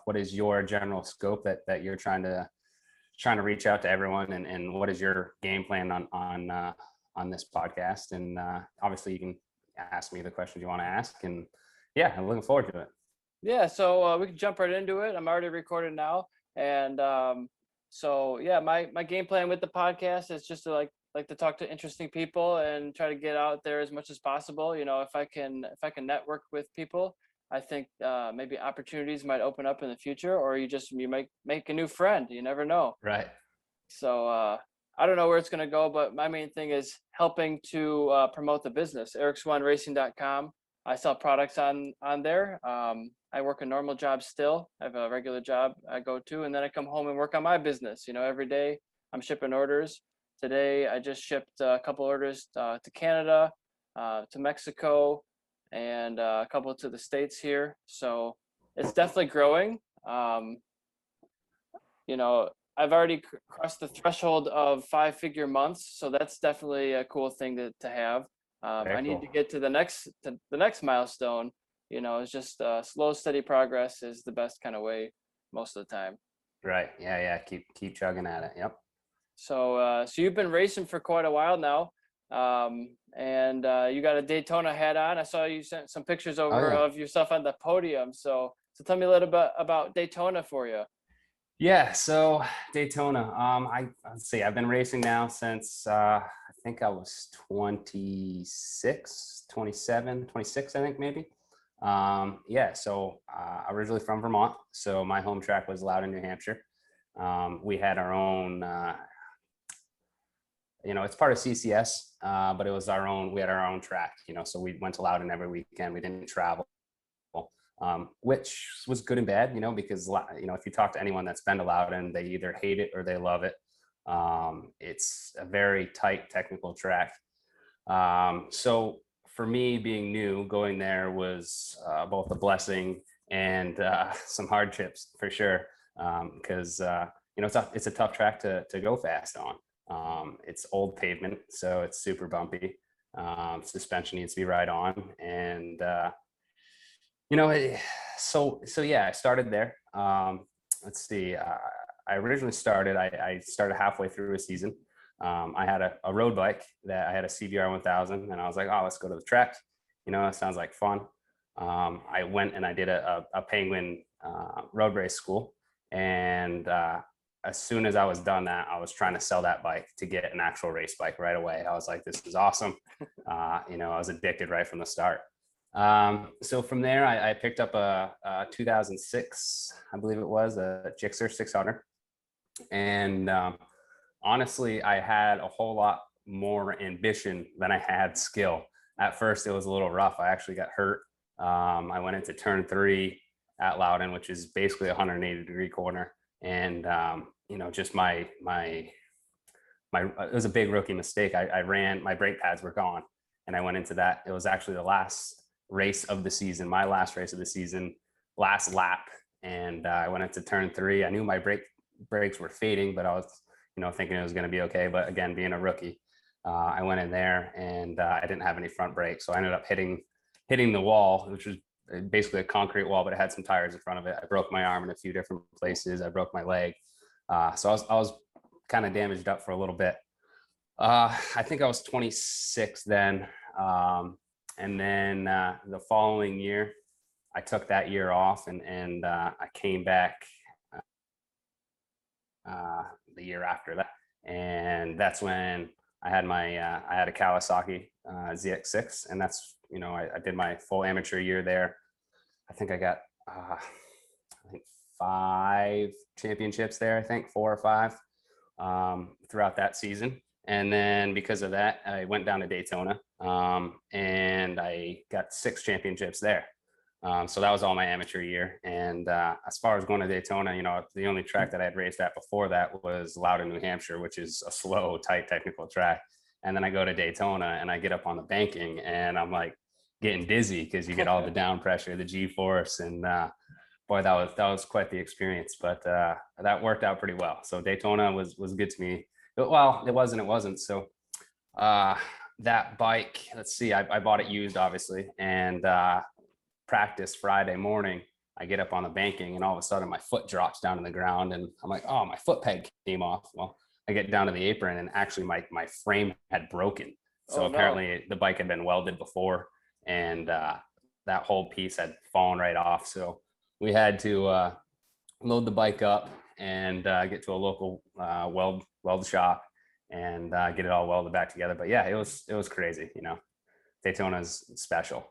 what is your general scope that you're trying to reach out to everyone, and what is your game plan on this podcast? And obviously you can ask me the questions you want to ask, and yeah, I'm looking forward to it. Yeah, so we can jump right into it. I'm already recording now, and so yeah, my game plan with the podcast is just to like to talk to interesting people and try to get out there as much as possible. You know, if I can network with people, I think maybe opportunities might open up in the future, or you might make a new friend. You never know. Right. So I don't know where it's going to go, but my main thing is helping to promote the business. EricSwahnRacing.com. I sell products on there. I work a normal job still. I have a regular job I go to, and then I come home and work on my business. You know, every day I'm shipping orders. Today I just shipped a couple orders to Canada, to Mexico, and a couple to the States here. So it's definitely growing. You know, I've already crossed the threshold of 5-figure months, so that's definitely a cool thing to have. I need to get to the next milestone. You know, it's just slow, steady progress is the best kind of way most of the time. Right. Yeah. Keep chugging at it. Yep. So you've been racing for quite a while now, and you got a Daytona hat on. I saw you sent some pictures over of yourself on the podium. So tell me a little bit about Daytona for you. Yeah, so Daytona. Let's see. I've been racing now since I think I was 26, 27, 26, I think maybe. Yeah, so originally from Vermont. So my home track was Loudon, New Hampshire. We had our own, it's part of CCS, but it was we had our own track, so we went to Loudon every weekend. We didn't travel. Which was good and bad, because, if you talk to anyone that's been to Loudon, they either hate it or they love it. It's a very tight technical track. So for me, being new, going there was both a blessing and some hardships for sure. Because, it's a tough track to go fast on. It's old pavement, so it's super bumpy. Suspension needs to be right on. And, so yeah, I started there. Let's see. I originally started. I started halfway through a season. I had a road bike that I had a CBR 1000, and I was like, oh, let's go to the track. It sounds like fun. I went and I did a Penguin road race school, and as soon as I was done that, I was trying to sell that bike to get an actual race bike right away. I was like, this is awesome. I was addicted right from the start. So from there, I picked up a 2006, I believe it was, a Gixxer 600. And honestly, I had a whole lot more ambition than I had skill. At first, it was a little rough. I actually got hurt. I went into turn 3 at Loudon, which is basically a 180-degree corner. And, just it was a big rookie mistake. I ran, my brake pads were gone. And I went into that. It was actually the last race of the season, my last race of the season, last lap. And I went into turn 3. I knew my brakes were fading, but I was, thinking it was going to be okay. But again, being a rookie, I went in there and I didn't have any front brakes. So I ended up hitting the wall, which was basically a concrete wall, but it had some tires in front of it. I broke my arm in a few different places. I broke my leg. So I was kind of damaged up for a little bit. I think I was 26 then. And then the following year, I took that year off and I came back the year after that. And that's when I had I had a Kawasaki ZX6. And that's, I did my full amateur year there. I think I got, 5 championships there, 4 or 5 throughout that season. And then because of that, I went down to Daytona and I got 6 championships there. So that was all my amateur year. And as far as going to Daytona, the only track that I had raced at before that was Loudon, New Hampshire, which is a slow, tight technical track. And then I go to Daytona and I get up on the banking and I'm like getting dizzy because you get all the down pressure, the G-force, and boy, that was quite the experience. But that worked out pretty well. So Daytona was good to me. Well, it wasn't. So that bike, let's see, I bought it used, obviously, and practice Friday morning. I get up on the banking and all of a sudden my foot drops down to the ground and I'm like, oh, my foot peg came off. Well, I get down to the apron and actually my frame had broken. So Oh no. apparently the bike had been welded before, and that whole piece had fallen right off. So we had to load the bike up and get to a local weld shop and get it all welded back together. But yeah, it was crazy. Daytona's special.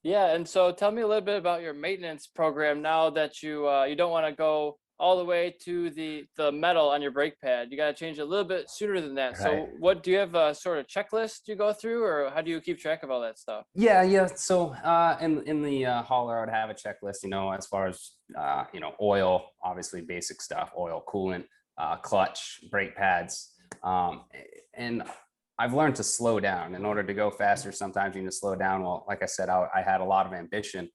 Yeah, and so tell me a little bit about your maintenance program now that you don't want to go all the way to the metal on your brake pad. You got to change it a little bit sooner than that. Right. So what do you have a sort of checklist you go through, or how do you keep track of all that stuff? Yeah. So in the hauler, I would have a checklist. As far as oil, obviously basic stuff, oil, coolant, clutch, brake pads, and I've learned to slow down in order to go faster. Sometimes you need to slow down. Well, like I said, I had a lot of ambition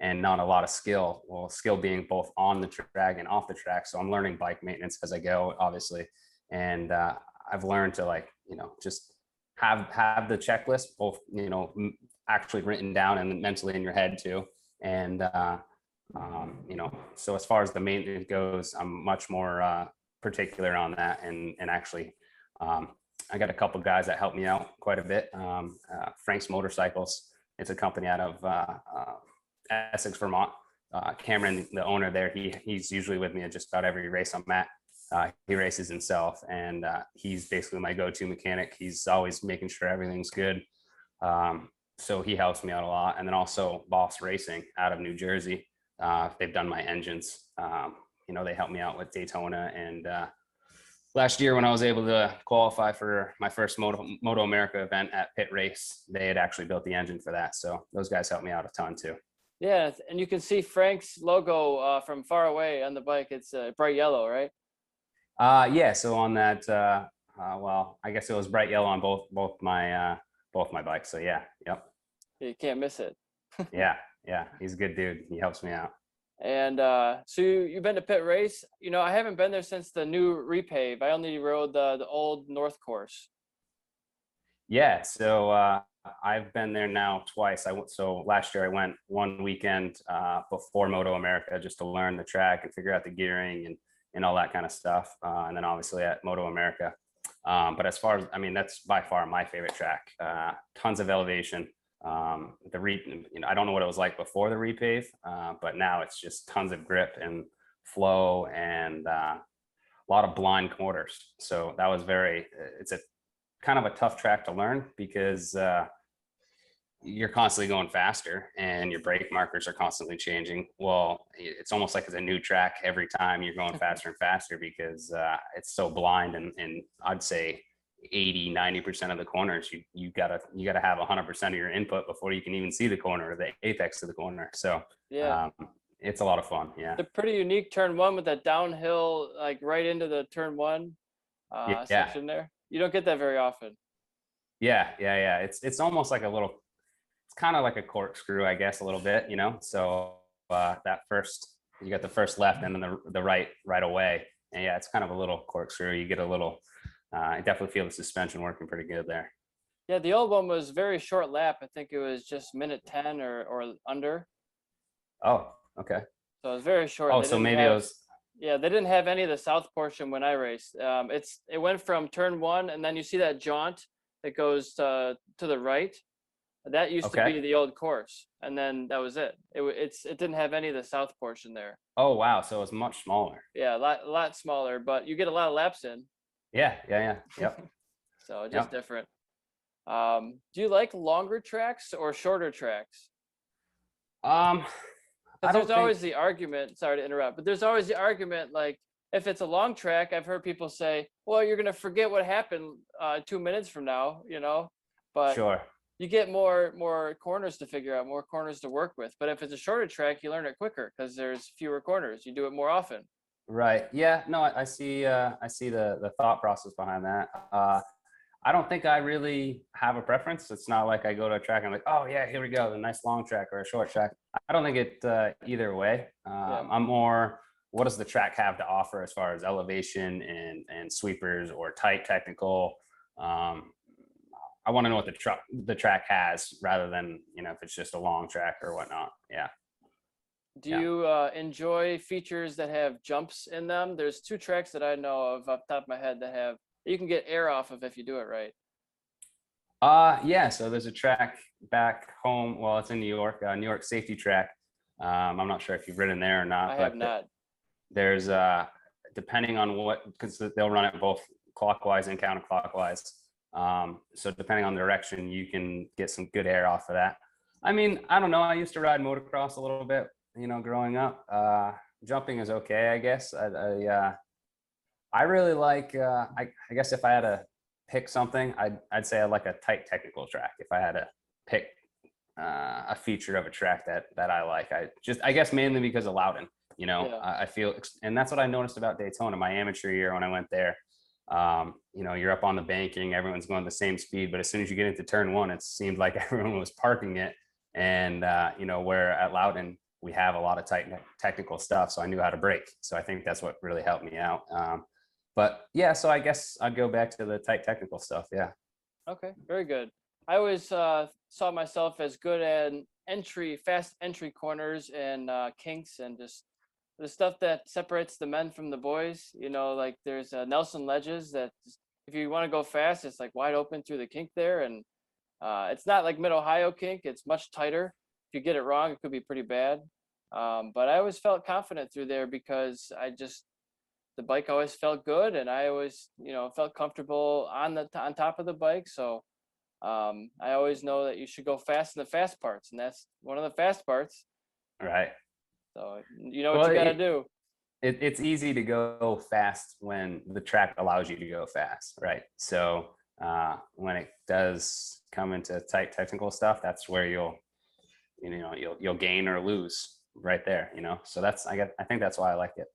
and not a lot of skill. Well, skill being both on the track and off the track. So I'm learning bike maintenance as I go, obviously. And I've learned to just have the checklist, both, actually written down and mentally in your head too. And, so as far as the maintenance goes, I'm much more particular on that and actually, I got a couple guys that help me out quite a bit. Frank's Motorcycles. It's a company out of Essex, Vermont. Cameron, the owner there, he's usually with me at just about every race I'm at. He races himself, and he's basically my go-to mechanic. He's always making sure everything's good. So he helps me out a lot. And then also Boss Racing out of New Jersey. They've done my engines. They help me out with Daytona, and last year when I was able to qualify for my first Moto America event at Pit Race, they had actually built the engine for that. So those guys helped me out a ton too. Yeah, and you can see Frank's logo from far away on the bike. It's bright yellow, right? Yeah. So on that, well, I guess it was bright yellow on both my bikes. So yeah, yep. You can't miss it. Yeah. He's a good dude. He helps me out. And so you've been to Pit Race. I haven't been there since the new repave. I only rode the old North course. Yeah. So I've been there now twice. So last year I went one weekend before Moto America just to learn the track and figure out the gearing and all that kind of stuff. And then obviously at Moto America. But as far as, that's by far my favorite track. Tons of elevation. I don't know what it was like before the repave, but now it's just tons of grip and flow and a lot of blind corners. So that was it's a kind of a tough track to learn because you're constantly going faster and your brake markers are constantly changing. Well, it's almost like it's a new track every time you're going faster and faster because it's so blind, and I'd say 80-90% of the corners you gotta have 100% of your input before you can even see the corner or the apex of the corner. So yeah, it's a lot of fun. Yeah, the pretty unique turn one with that downhill, like right into the turn one section there. You don't get that very often. Yeah. It's almost like it's kind of like a corkscrew, I guess, a little bit, so that you got the first left and then the right away, and yeah, it's kind of a little corkscrew. You get a little I definitely feel the suspension working pretty good there. Yeah, the old one was very short lap. I think it was just minute 10 or under. Oh, okay. So it was very short. Oh, so maybe it was. Yeah, they didn't have any of the south portion when I raced. It went from turn one, and then you see that jaunt that goes to the right. That used to be the old course, and then that was it. It didn't have any of the south portion there. Oh wow, so it was much smaller. Yeah, a lot smaller, but you get a lot of laps in. Yeah. Yep. So just different. Do you like longer tracks or shorter tracks? There's always the argument, sorry to interrupt, but there's always the argument, like, if it's a long track, I've heard people say, well, you're going to forget what happened 2 minutes from now, but sure, you get more corners to figure out, more corners to work with. But if it's a shorter track, you learn it quicker because there's fewer corners. You do it more often. Right. Yeah. No, I see the thought process behind that. I don't think I really have a preference. It's not like I go to a track and I'm like, oh yeah, here we go, the nice long track or a short track. I don't think it either way. I'm more, what does the track have to offer as far as elevation and sweepers or tight technical? I want to know what the track has rather than, if it's just a long track or whatnot. Yeah. Do Yeah. you enjoy features that have jumps in them? There's two tracks that I know of off the top of my head that have, you can get air off of if you do it right. Yeah, so there's a track back home. Well, it's in New York safety track. I'm not sure if you've ridden there or not, I have but not. there's depending on what, because they'll run it both clockwise and counterclockwise. So depending on the direction, you can get some good air off of that. I mean, I don't know. I used to ride motocross a little bit, growing up. Jumping is okay, I guess. I really like. I guess if I had to pick something, I'd say I like a tight technical track. If I had to pick a feature of a track that I like, I guess mainly because of Loudon. Yeah. I feel, and that's what I noticed about Daytona. My amateur year when I went there, you're up on the banking, everyone's going the same speed, but as soon as you get into turn one, it seemed like everyone was parking it. And where at Loudon we have a lot of tight technical stuff, so I knew how to brake. So I think that's what really helped me out. But yeah, so I guess I'd go back to the tight technical stuff. Yeah. Okay, very good. I always saw myself as good at fast entry corners and kinks and just the stuff that separates the men from the boys. Like there's Nelson ledges that if you want to go fast, it's like wide open through the kink there, and it's not like Mid Ohio kink. It's much tighter. If you get it wrong, it could be pretty bad. But I always felt confident through there because the bike always felt good, and I always felt comfortable on top of the bike. So I always know that you should go fast in the fast parts, and that's one of the fast parts. Right. So you know what Well, you got to do. it's easy to go fast when the track allows you to go fast, right? So when it does come into tight technical stuff, that's where you'll gain or lose right there. So I think that's why I like it.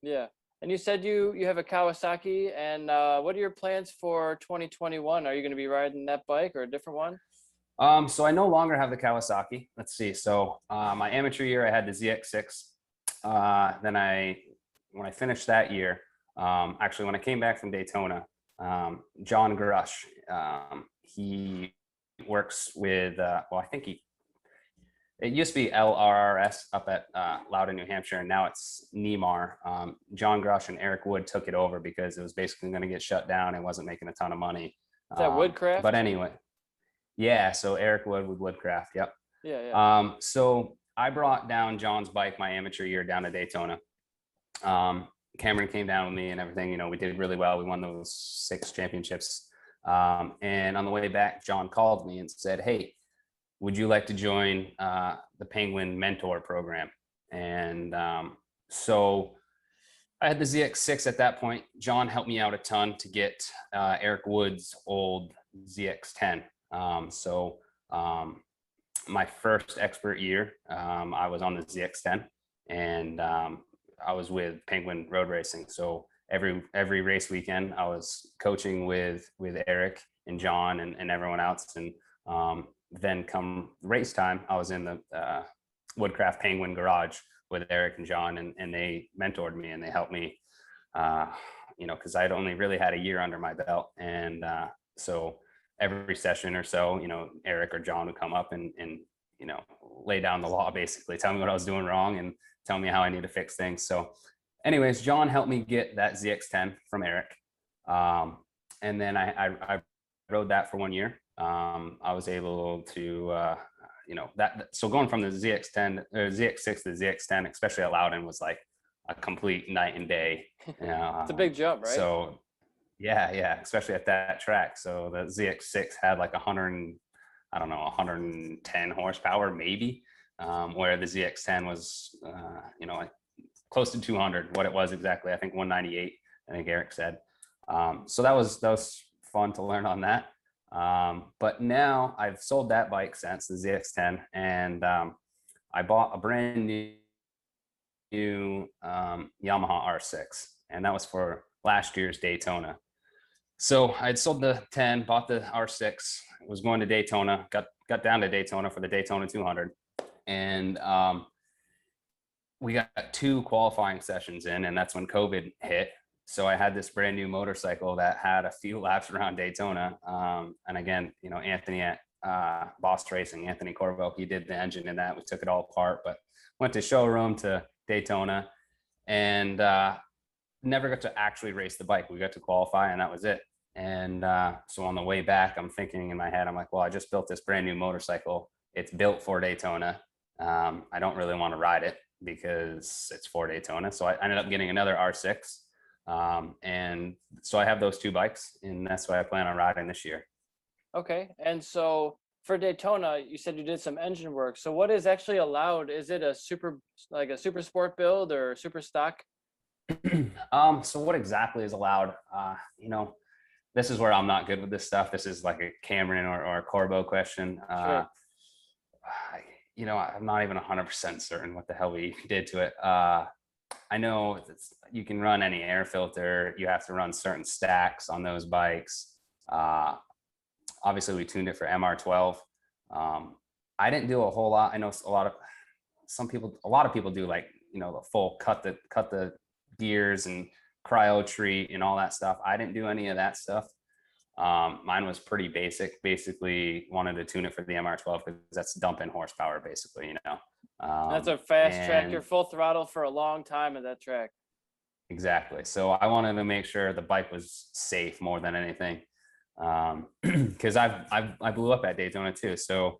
Yeah. And you said you have a Kawasaki, and what are your plans for 2021? Are you going to be riding that bike or a different one? So I no longer have the Kawasaki. Let's see. So my amateur year, I had the ZX6. Then when I finished that year, actually when I came back from Daytona, John Grush, he works with, well, I think it used to be LRRS up at Loudon, New Hampshire, and now it's Nemar. John Grush and Eric Wood took it over because it was basically going to get shut down and wasn't making a ton of money. Is that Woodcraft? But anyway, yeah. So Eric Wood with Woodcraft. Yep. Yeah, yeah. So I brought down John's bike my amateur year down to Daytona. Cameron came down with me and everything. We did really well. We won those 6 championships. And on the way back, John called me and said, "Hey, would you like to join the Penguin Mentor Program?" And so I had the ZX6 at that point. John helped me out a ton to get Eric Wood's old ZX10. So my first expert year, I was on the ZX10, and I was with Penguin Road Racing. So every race weekend, I was coaching with Eric and John and everyone else. And then come race time, I was in the Woodcraft Penguin garage with Eric and John, and they mentored me and they helped me, because I'd only really had a year under my belt. And so every session or so, Eric or John would come up and lay down the law, basically tell me what I was doing wrong and tell me how I need to fix things. So anyways, John helped me get that ZX10 from Eric. And then I rode that for 1 year. I was able to, so going from the ZX10 or ZX6 to the ZX10, especially at Loudon, was like a complete night and day. It's a big jump, right? So yeah, especially at that track. So the ZX6 had like 110 horsepower, maybe, where the ZX10 was, like close to 200. What it was exactly, I think 198. I think Eric said. So that was fun to learn on that. But now I've sold that bike since, the ZX10, and I bought a brand new Yamaha R6, and that was for last year's Daytona. So I'd sold the 10, bought the R6, was going to Daytona, got down to Daytona for the Daytona 200, and we got 2 qualifying sessions in, and that's when COVID hit. So I had this brand new motorcycle that had a few laps around Daytona. And again, Anthony at Boss Racing, Anthony Corvo, he did the engine in that. We took it all apart, but went to showroom to Daytona, and never got to actually race the bike. We got to qualify, and that was it. And so on the way back, I'm thinking in my head, I'm like, well, I just built this brand new motorcycle. It's built for Daytona. I don't really want to ride it because it's for Daytona. So I ended up getting another R6. And so I have those two bikes, and that's what I plan on riding this year. Okay. And so for Daytona, you said you did some engine work. So what is actually allowed? Is it a super sport build or super stock? So what exactly is allowed? This is where I'm not good with this stuff. This is like a Cameron or a Corbo question. Sure. I'm not even 100% certain what the hell we did to it. I know you can run any air filter. You have to run certain stacks on those bikes. Obviously, we tuned it for MR12. I didn't do a whole lot. I know a lot of people do like, the full cut the gears and cryo treat and all that stuff. I didn't do any of that stuff. Mine was pretty basic. Basically wanted to tune it for the MR12 because that's dumping horsepower basically, That's a fast track. You're full throttle for a long time at that track. Exactly. So I wanted to make sure the bike was safe more than anything. Because I blew up at Daytona too. So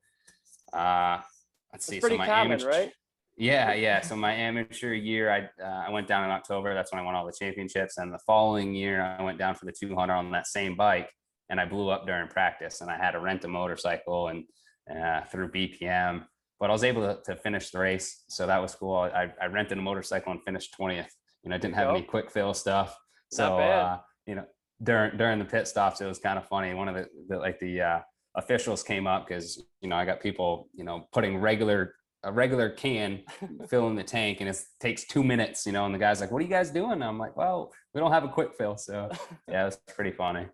let's see. It's pretty common, right? Yeah. So my amateur year, I went down in October. That's when I won all the championships. And the following year, I went down for the 200 on that same bike, and I blew up during practice. And I had to rent a motorcycle and through BPM, but I was able to finish the race. So that was cool. I rented a motorcycle and finished 20th. I didn't have any quick fill stuff. So during the pit stops, it was kind of funny. One of the officials came up because I got people putting a regular can filling the tank, and it takes 2 minutes, and the guy's like, what are you guys doing? And I'm like, well, we don't have a quick fill. So yeah, it's pretty funny.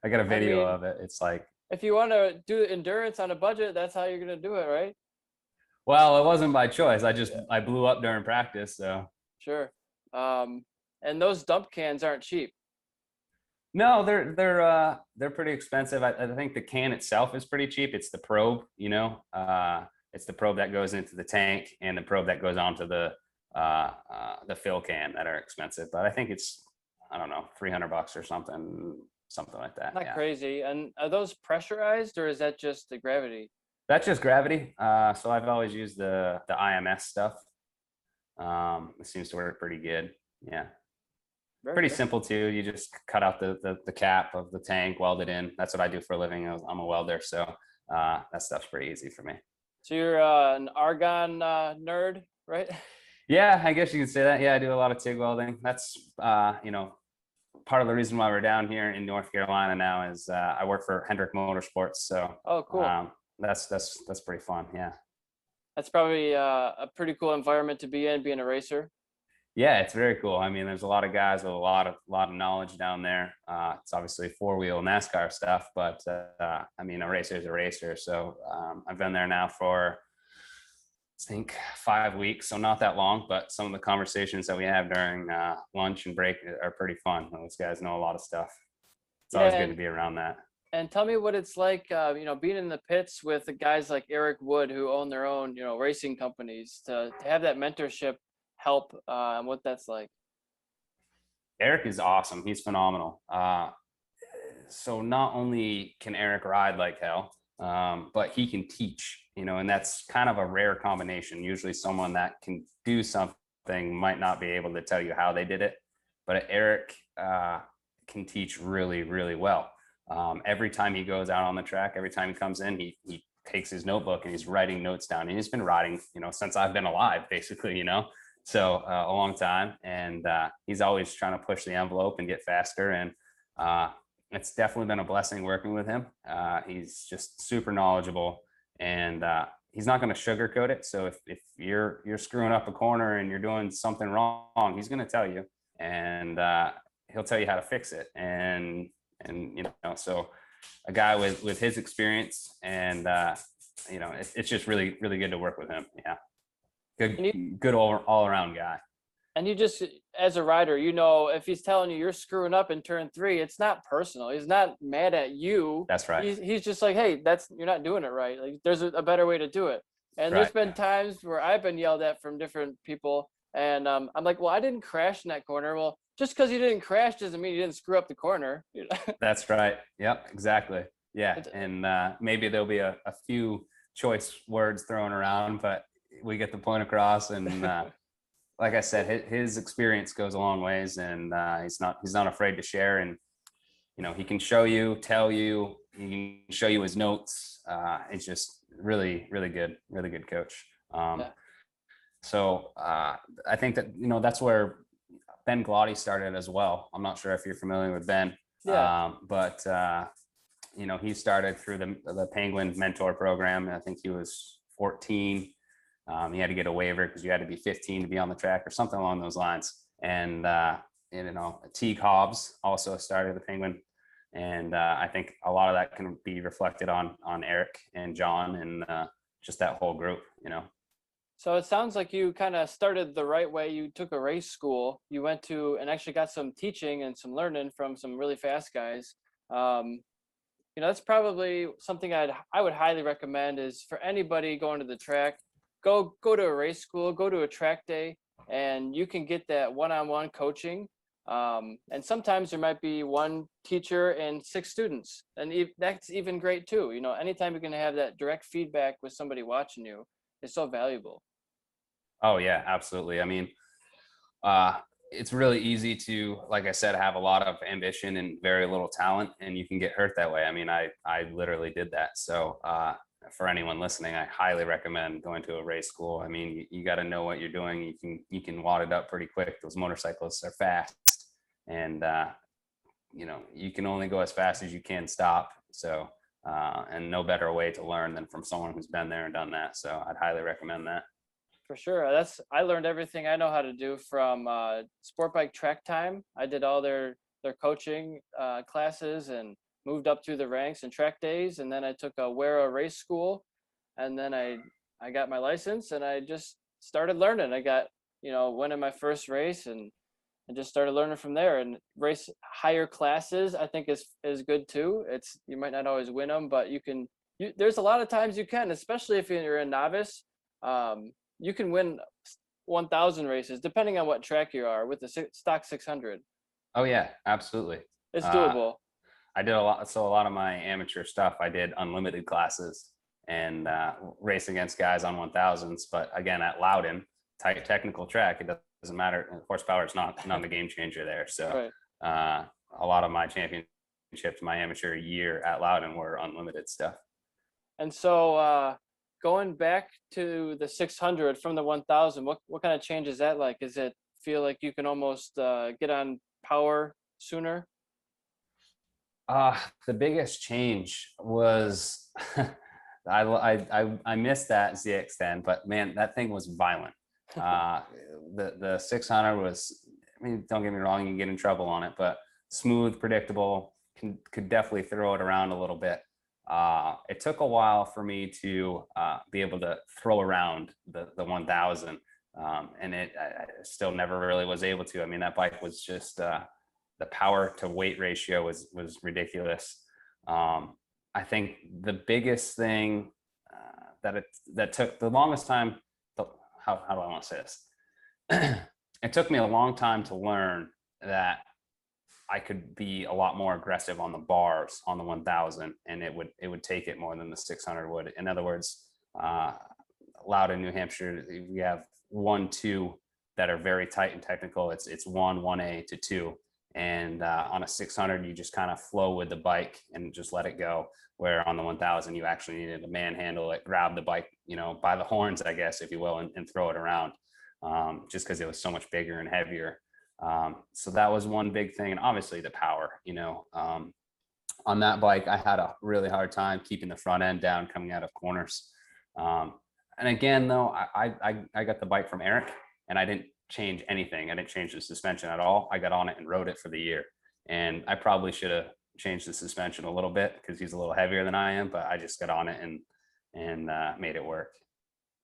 I got a video of it. It's like, if you want to do endurance on a budget, that's how you're going to do it, right? well, it wasn't by choice. I blew up during practice. So sure. And those dump cans aren't cheap. No, they're pretty expensive. I think the can itself is pretty cheap. It's the probe, it's the probe that goes into the tank and the probe that goes onto the fill can that are expensive. But I think it's, I don't know, $300 or something like that. Not crazy. And are those pressurized, or is that just the gravity? That's just gravity. So I've always used the IMS stuff. It seems to work pretty good. Yeah. Pretty simple too. You just cut out the cap of the tank, weld it in. That's what I do for a living. I'm a welder, so that stuff's pretty easy for me. So you're an argon nerd, right? Yeah, I guess you could say that. Yeah, I do a lot of TIG welding. That's part of the reason why we're down here in North Carolina now is I work for Hendrick Motorsports. So cool. That's pretty fun. Yeah. That's probably a pretty cool environment to be in, being a racer. Yeah, it's very cool. I mean, there's a lot of guys with a lot of knowledge down there. It's obviously four-wheel NASCAR stuff, but I mean, a racer is a racer. So I've been there now for, I think, 5 weeks, so not that long. But some of the conversations that we have during lunch and break are pretty fun. Those guys know a lot of stuff. It's always good to be around that. And tell me what it's like, being in the pits with the guys like Eric Wood, who own their own, racing companies, to have that mentorship help, and what that's like. Eric is awesome. He's phenomenal. So not only can Eric ride like hell, but he can teach, and that's kind of a rare combination. Usually someone that can do something might not be able to tell you how they did it, but Eric can teach really, really well. Every time he goes out on the track, every time he comes in, he takes his notebook and he's writing notes down. And he's been riding, since I've been alive, basically, so a long time. And he's always trying to push the envelope and get faster. And it's definitely been a blessing working with him. He's just super knowledgeable, and he's not going to sugarcoat it. So if you're screwing up a corner and you're doing something wrong, he's going to tell you, and he'll tell you how to fix it. And so a guy with his experience, and it's just really, really good to work with him. Yeah. Good all around guy. And you just, as a rider, if he's telling you you're screwing up in turn 3, it's not personal. He's not mad at you. That's right. He's just like, hey, you're not doing it right. Like, there's a better way to do it. And there's Right. been times where I've been yelled at from different people, and I'm like, well, I didn't crash in that corner. Well, just because you didn't crash doesn't mean you didn't screw up the corner. That's right. Yep, exactly. Yeah. It- And maybe there'll be a few choice words thrown around, but we get the point across. And like I said, his experience goes a long ways, and he's not afraid to share. And he can show you, tell you, he can show you his notes. It's just really, really good coach. yeah, So I think that that's where Ben Glotty started as well. I'm not sure if you're familiar with Ben, yeah. but he started through the Penguin Mentor Program. I think he was 14. He had to get a waiver because you had to be 15 to be on the track or something along those lines. And Teague Hobbs also started the Penguin, and I think a lot of that can be reflected on Eric and John and just that whole group. So it sounds like you kind of started the right way. You took a race school. You went to and actually got some teaching and some learning from some really fast guys. Um, that's probably something I would highly recommend is for anybody going to the track, go to a race school, go to a track day, and you can get that one-on-one coaching. And sometimes there might be one teacher and 6 students, and that's even great too. Anytime you can have that direct feedback with somebody watching you is so valuable. Oh yeah, absolutely. I mean, it's really easy to, like I said, have a lot of ambition and very little talent, and you can get hurt that way. I mean, I literally did that. So for anyone listening, I highly recommend going to a race school. I mean, you got to know what you're doing. You can wad it up pretty quick. Those motorcyclists are fast, and you can only go as fast as you can stop. So and no better way to learn than from someone who's been there and done that. So I'd highly recommend that. For sure. I learned everything I know how to do from Sport Bike Track Time. I did all their coaching classes and moved up through the ranks and track days. And then I took a WERA race school, and then I got my license, and I just started learning. I got, winning my first race, and just started learning from there. And race higher classes, I think is good too. You might not always win them, but there's a lot of times you can, especially if you're a novice. You can win 1,000 races depending on what track you are with the stock 600. Oh yeah, absolutely. It's doable. I did a lot. So a lot of my amateur stuff, I did unlimited classes and race against guys on 1000s. But again, at Loudon, tight technical track, it doesn't matter. Horsepower is not the game changer there. So Right. A lot of my championships, my amateur year at Loudon, were unlimited stuff. And so going back to the 600 from the 1000, what kind of change is that like? Is it feel like you can almost get on power sooner? The biggest change was I missed that ZX10, but man, that thing was violent. The 600 was, I mean, don't get me wrong, you can get in trouble on it, but smooth, predictable, could definitely throw it around a little bit. It took a while for me to be able to throw around the 1000, and I still never really was able to. I mean, that bike was just the power to weight ratio was ridiculous. I think the biggest thing that took the longest time. How do I want to say this? It took me a long time to learn that I could be a lot more aggressive on the bars on the 1000, and it would take it more than the 600 would. In other words, Loudon, New Hampshire, we have 1, 2 that are very tight and technical. It's 1, 1A to 2. And on a 600, you just kind of flow with the bike and just let it go. Where on the 1000, you actually needed to manhandle it, grab the bike, by the horns, I guess, if you will, and throw it around, just because it was so much bigger and heavier. So that was one big thing. And obviously the power, on that bike, I had a really hard time keeping the front end down coming out of corners. And again, though, I got the bike from Eric, and I didn't change anything. I didn't change the suspension at all. I got on it and rode it for the year. And I probably should have changed the suspension a little bit because he's a little heavier than I am, but I just got on it and made it work.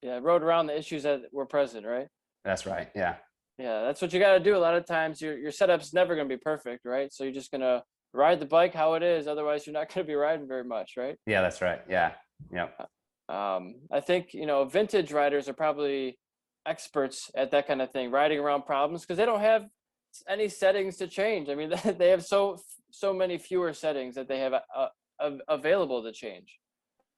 Yeah, rode around the issues that were present, right? That's right. Yeah. Yeah, that's what you got to do. A lot of times your setup's never going to be perfect, right? So you're just going to ride the bike how it is. Otherwise, you're not going to be riding very much, right? Yeah, that's right. Yeah. Yep. I think, vintage riders are probably experts at that kind of thing, riding around problems, because they don't have any settings to change. I mean, they have so many fewer settings that they have available to change.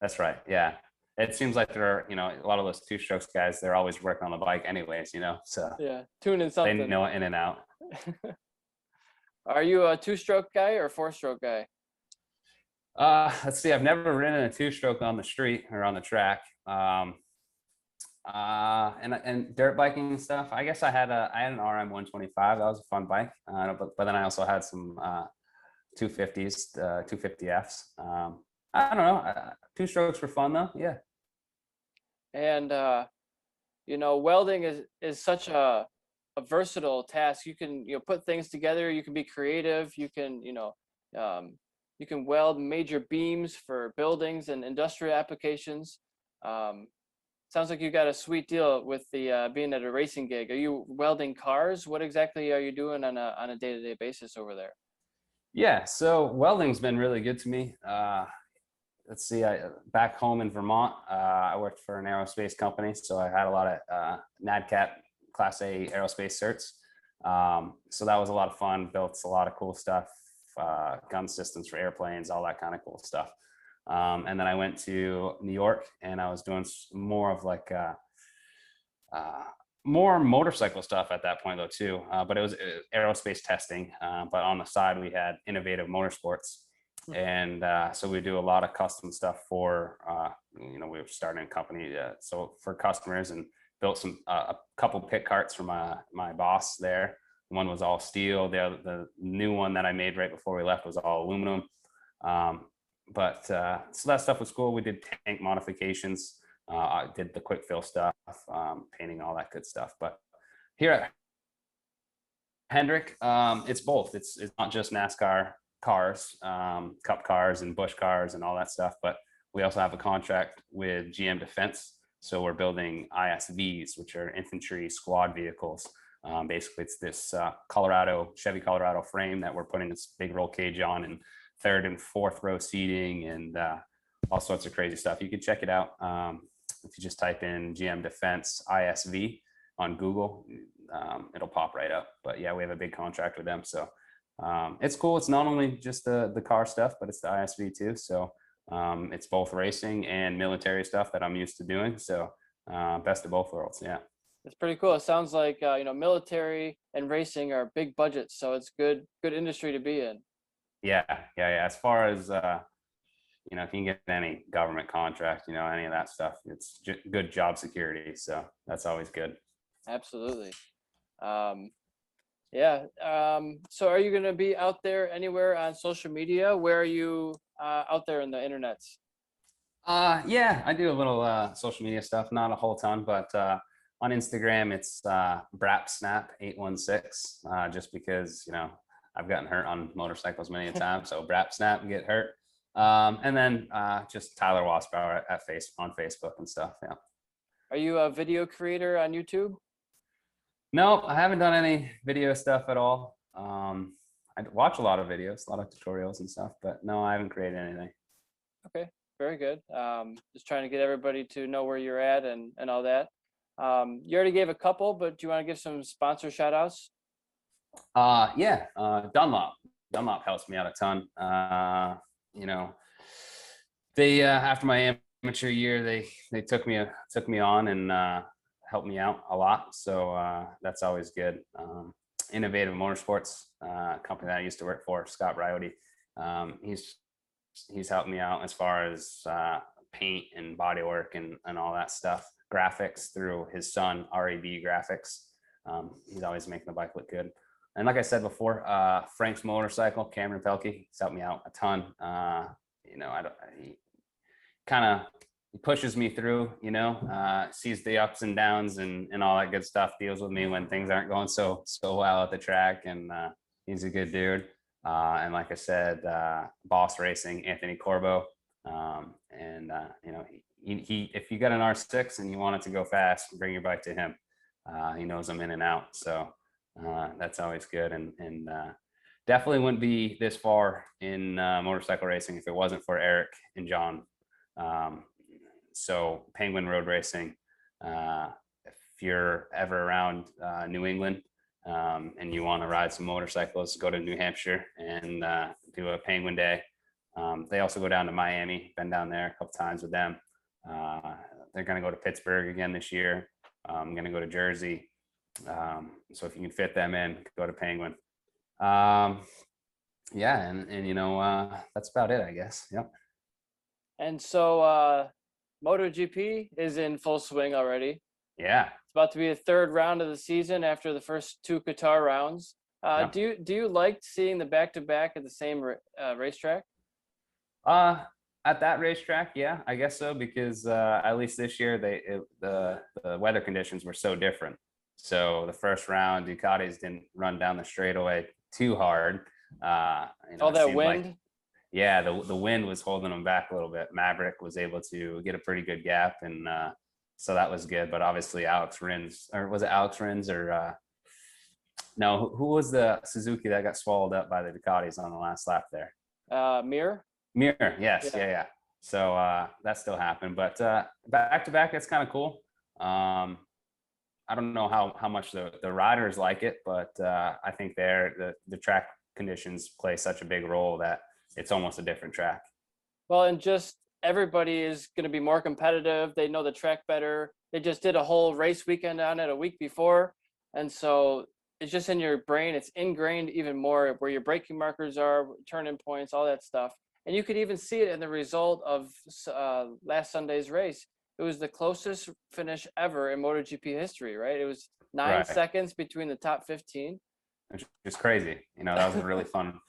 That's right. Yeah. It seems like there are, a lot of those two strokes guys, they're always working on the bike anyways, so Yeah, tuning they something. know in and out. Are you a two-stroke guy or a four-stroke guy? Let's see. I've never ridden a two-stroke on the street or on the track. And dirt biking and stuff. I guess I had an RM 125. That was a fun bike. But then I also had some 250s, 250Fs. I don't know. Two strokes were fun though. Yeah. And welding is such a versatile task. You can put things together. You can be creative. You can weld major beams for buildings and industrial applications. Sounds like you got a sweet deal with the being at a racing gig. Are you welding cars? What exactly are you doing on a day-to-day basis over there? Yeah. So welding's been really good to me. Let's see. Back home in Vermont, I worked for an aerospace company, so I had a lot of NADCAP Class A aerospace certs. So that was a lot of fun. Built a lot of cool stuff, gun systems for airplanes, all that kind of cool stuff. And then I went to New York, and I was doing more of like more motorcycle stuff at that point though too. But it was aerospace testing. But on the side, we had Innovative Motorsports. And so we do a lot of custom stuff for, we were starting a company. So for customers, and built a couple pit carts for my boss there. One was all steel. The new one that I made right before we left was all aluminum. But so that stuff was cool. We did tank modifications. I did the quick fill stuff, painting, all that good stuff. But here at Hendrick, it's both. It's not just NASCAR cars, cup cars and bush cars and all that stuff, but we also have a contract with GM Defense. So we're building ISVs, which are infantry squad vehicles. Basically, it's this Chevy Colorado frame that we're putting this big roll cage on, and third and fourth row seating, and all sorts of crazy stuff. You can check it out if you just type in GM Defense ISV on Google. It'll pop right up. But yeah, we have a big contract with them, so it's cool. It's not only just the car stuff, but it's the ISV too. So it's both racing and military stuff that I'm used to doing. So best of both worlds. Yeah. It's pretty cool. It sounds like military and racing are big budgets, so it's good industry to be in. Yeah. As far as if you can get any government contract, any of that stuff, it's good job security. So that's always good. Absolutely. Yeah. So are you going to be out there anywhere on social media? Where are you out there in the internets? Yeah, I do a little social media stuff, not a whole ton, but on Instagram, it's BrapSnap816, just because, I've gotten hurt on motorcycles many a time. So BrapSnap, get hurt. And then just Tyler Wasserbauer on Facebook and stuff. Yeah. Are you a video creator on YouTube? No, I haven't done any video stuff at all. I watch a lot of videos, a lot of tutorials and stuff, but no, I haven't created anything. Okay, very good. Just trying to get everybody to know where you're at and all that. You already gave a couple, but do you want to give some sponsor shout outs? Yeah, Dunlop helps me out a ton. They after my amateur year, they took me on and helped me out a lot. So that's always good. Innovative Motorsports, company that I used to work for, Scott Riotti. He's helped me out as far as paint and body work and all that stuff. Graphics through his son, RAB Graphics. He's always making the bike look good. And like I said before, Frank's Motorcycle, Cameron Pelkey, he's helped me out a ton. He kind of pushes me through, sees the ups and downs and all that good stuff, deals with me when things aren't going so well at the track. And he's a good dude. And like I said, Boss Racing, Anthony Corbo. He if you got an R6 and you want it to go fast, bring your bike to him. He knows them in and out. So that's always good. And definitely wouldn't be this far in motorcycle racing if it wasn't for Eric and John. So Penguin Road Racing, if you're ever around New England and you want to ride some motorcycles, go to New Hampshire and do a Penguin Day. They also go down to Miami. Been down there a couple times with them. They're going to go to Pittsburgh again this year. I'm going to go to Jersey. So if you can fit them in, go to Penguin. Yeah, and you know, that's about it, I guess. Yep. And so MotoGP is in full swing already. Yeah. It's about to be the third round of the season after the first two Qatar rounds. Yep. Do you like seeing the back-to-back at the same racetrack? At that racetrack, yeah, I guess so, because at least this year the weather conditions were so different. So the first round, Ducatis didn't run down the straightaway too hard. All that wind. Like, yeah, the wind was holding them back a little bit. Maverick was able to get a pretty good gap, and so that was good. But obviously, Alex Rins, or was it Alex Rins, or no? Who was the Suzuki that got swallowed up by the Ducatis on the last lap there? Mir, yes, yeah. So that still happened, but back to back, it's kind of cool. I don't know how much the riders like it, but I think the track conditions play such a big role that it's almost a different track. Well, and just everybody is going to be more competitive. They know the track better. They just did a whole race weekend on it a week before. And so it's just in your brain. It's ingrained even more where your braking markers are, turning points, all that stuff. And you could even see it in the result of last Sunday's race. It was the closest finish ever in MotoGP history, right? It was 9 seconds between the top 15. Which is crazy. You know, that was a really fun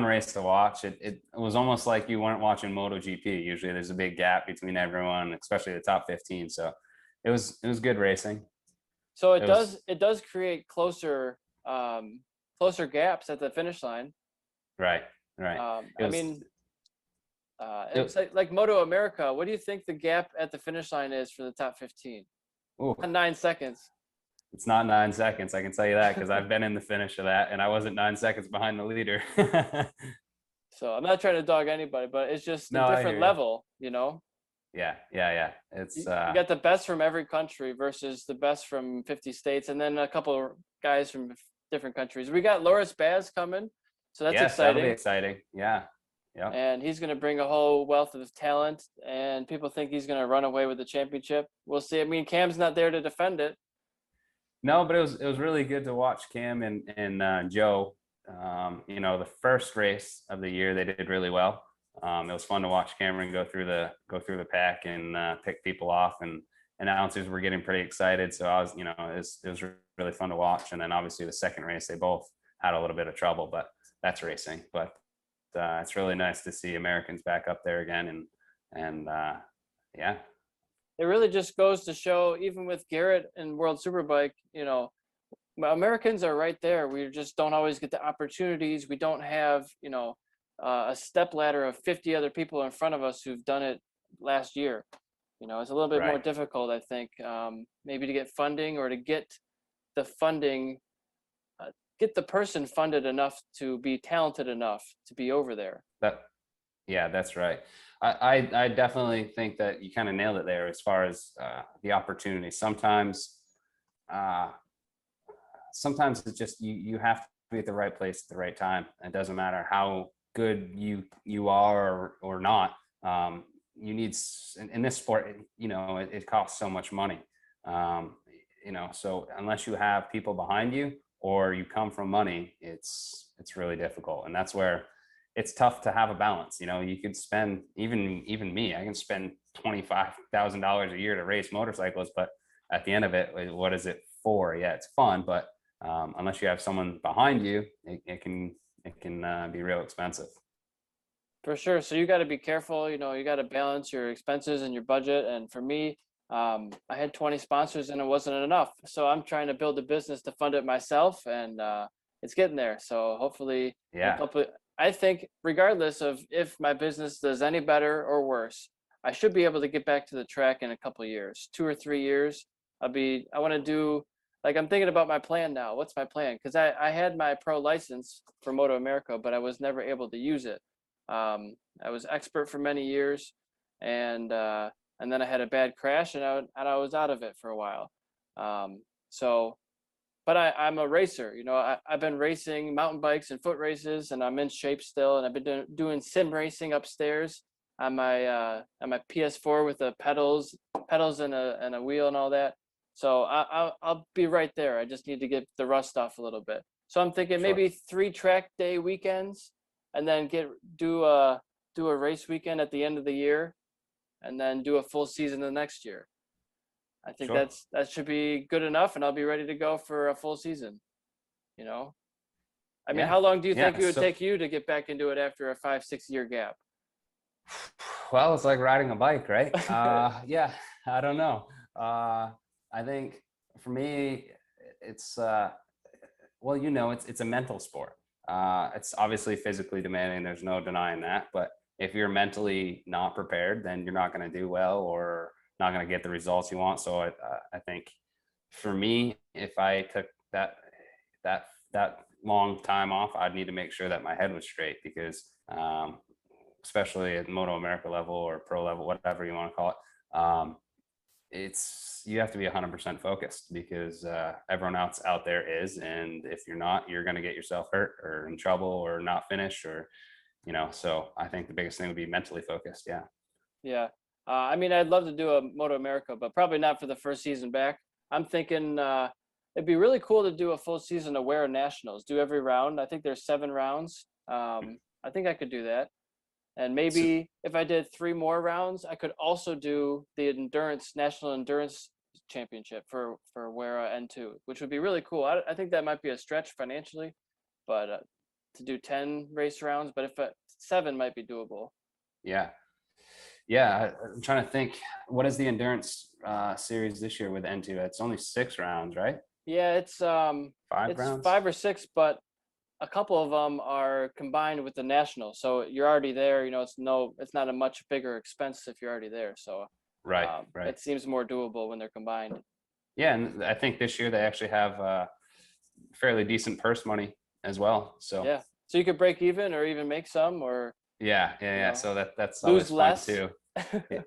race to watch. It was almost like you weren't watching MotoGP. Usually there's a big gap between everyone, especially the top 15. So it was good racing. So it does create closer gaps at the finish line. Right. It's like Moto America. What do you think the gap at the finish line is for the top 15? Ooh. 9 seconds. It's not 9 seconds. I can tell you that because I've been in the finish of that, and I wasn't 9 seconds behind the leader. So I'm not trying to dog anybody, but it's just a different level, you know? Yeah. It's you got the best from every country versus the best from 50 states, and then a couple of guys from different countries. We got Loris Baz coming, so that's exciting. That'll be exciting. Yeah. And he's going to bring a whole wealth of talent, and people think he's going to run away with the championship. We'll see. I mean, Cam's not there to defend it. No, but it was really good to watch Cam and Joe. You know, the first race of the year they did really well. It was fun to watch Cameron go through the pack and pick people off, and announcers were getting pretty excited. So I was, you know, it was really fun to watch. And then obviously the second race they both had a little bit of trouble, but that's racing. But it's really nice to see Americans back up there again, and yeah. It really just goes to show, even with Garrett and World Superbike, you know, Americans are right there. We just don't always get the opportunities. We don't have, you know, a step ladder of 50 other people in front of us who've done it last year. You know, it's a little bit more difficult, I think, maybe to get funding or to get the funding, get the person funded enough to be talented enough to be over there. That's right. I definitely think that you kind of nailed it there as far as the opportunity. Sometimes it's just you have to be at the right place at the right time. It doesn't matter how good you are or not. You need, in this sport, you know, it costs so much money. You know, so unless you have people behind you or you come from money, it's really difficult. And that's where it's tough to have a balance. You know, you could spend, even me, I can spend $25,000 a year to race motorcycles, but at the end of it, what is it for? Yeah, it's fun, but unless you have someone behind you, it can be real expensive. For sure. So you got to be careful. You know, you got to balance your expenses and your budget. And for me, I had 20 sponsors and it wasn't enough. So I'm trying to build a business to fund it myself, and it's getting there. So hopefully, I think regardless of if my business does any better or worse, I should be able to get back to the track in a couple of years, 2 or 3 years. I want to do, like, I'm thinking about my plan now. What's my plan? Because I had my pro license for Moto America, but I was never able to use it. I was expert for many years, and and then I had a bad crash, and I was out of it for a while. So, but I'm a racer. You know, I've been racing mountain bikes and foot races, and I'm in shape still. And I've been doing sim racing upstairs on my PS4 with the pedals and a wheel and all that. So I'll be right there. I just need to get the rust off a little bit. So I'm thinking Sure. maybe 3 track day weekends, and then do a race weekend at the end of the year, and then do a full season the next year. I think Sure. that should be good enough, and I'll be ready to go for a full season. You know, I mean, Yeah. how long do you think Yeah. it would So, take you to get back into it after a 5-6 year gap? well, it's like riding a bike, right? Yeah, I don't know. I think for me, it's well, it's a mental sport. It's obviously physically demanding. There's no denying that. But if you're mentally not prepared, then you're not going to do well or not going to get the results you want. So I think for me, if I took that long time off, I'd need to make sure that my head was straight because especially at Moto America level or pro level, whatever you want to call it, it's you have to be 100% focused because everyone else out there is, and if you're not, you're going to get yourself hurt or in trouble or not finish or So I think the biggest thing would be mentally focused. Yeah. Yeah. I mean, I'd love to do a Moto America, but probably not for the first season back. I'm thinking it'd be really cool to do a full season of Wear Nationals, do every round. I think there's 7 rounds. I think I could do that. And So, maybe if I did 3 more rounds, I could also do the National Endurance Championship for Wera N2, which would be really cool. I think that might be a stretch financially, but to do 10 race rounds, but if 7 might be doable. yeah. Yeah. I'm trying to think. What is the endurance series this year with N2? It's only 6 rounds, right? Yeah, 5 it's rounds? 5 or 6, but a couple of them are combined with the national, so you're already there. You know, it's not a much bigger expense if you're already there. So Right. Right. it seems more doable when they're combined. Yeah. And I think this year they actually have fairly decent purse money as well. So Yeah, so you could break even or even make some, or you yeah. know, So that's lose always fun less. too.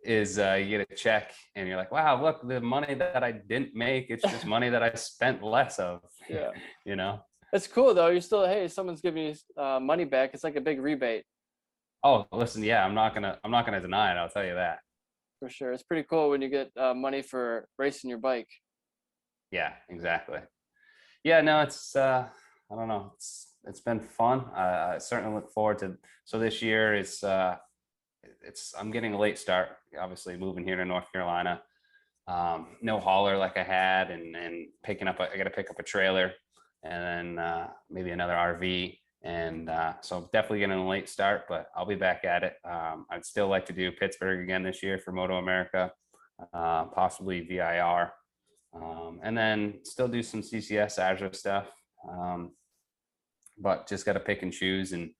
Is you get a check and you're like, wow, look, the money that I didn't make, it's just money that I spent less of. Yeah, you know? it's cool though. You're still, hey, someone's giving you money back. It's like a big rebate Oh, listen, yeah, I'm not gonna deny it. I'll tell you that. for sure. It's pretty cool when you get money for racing your bike. Yeah, exactly. Yeah, no, it's I don't know. It's been fun. I certainly look forward to. So this year it's I'm getting a late start. Obviously, moving here to North Carolina. No hauler like I had, and picking up. I got to pick up a trailer, and then maybe another RV. And so definitely getting a late start, but I'll be back at it. I'd still like to do Pittsburgh again this year for Moto America, possibly VIR, and then still do some CCS Azure stuff. But just got to pick and choose and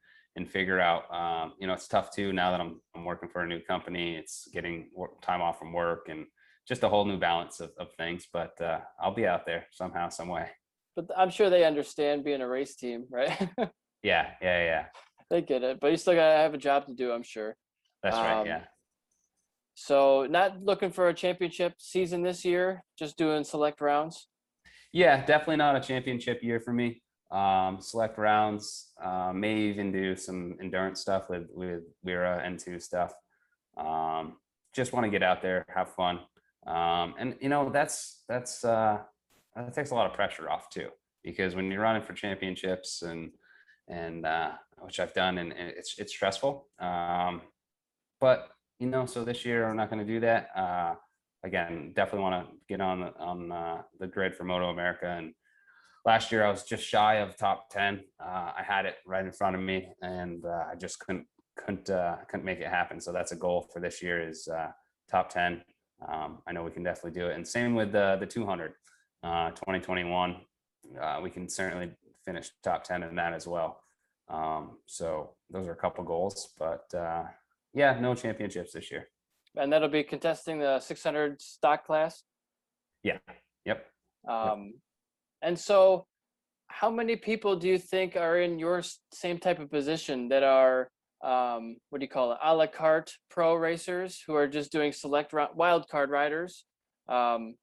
figure out. It's tough too now that I'm working for a new company. It's getting time off from work and just a whole new balance of things. But I'll be out there somehow, some way. But I'm sure they understand being a race team, right? Yeah. They get it, but you still gotta have a job to do, I'm sure. That's right. Um, Yeah. so not looking for a championship season this year, just doing select rounds. Yeah, definitely not a championship year for me. Select rounds, may even do some endurance stuff with Wera N2 stuff. Just want to get out there, have fun. And that takes a lot of pressure off too, because when you're running for championships and which I've done, and it's stressful. But so this year I'm not going to do that. Again, definitely want to get on the grid for Moto America. And last year I was just shy of top 10. I had it right in front of me, and I just couldn't make it happen. So that's a goal for this year is top 10. I know we can definitely do it. And same with the 200, 2021. We can certainly finish top 10 in that as well. So those are a couple goals, but yeah, no championships this year. And that'll be contesting the 600 stock class. Yeah. Yep. And so how many people do you think are in your same type of position that are what do you call it, a la carte pro racers who are just doing wild card riders. Um,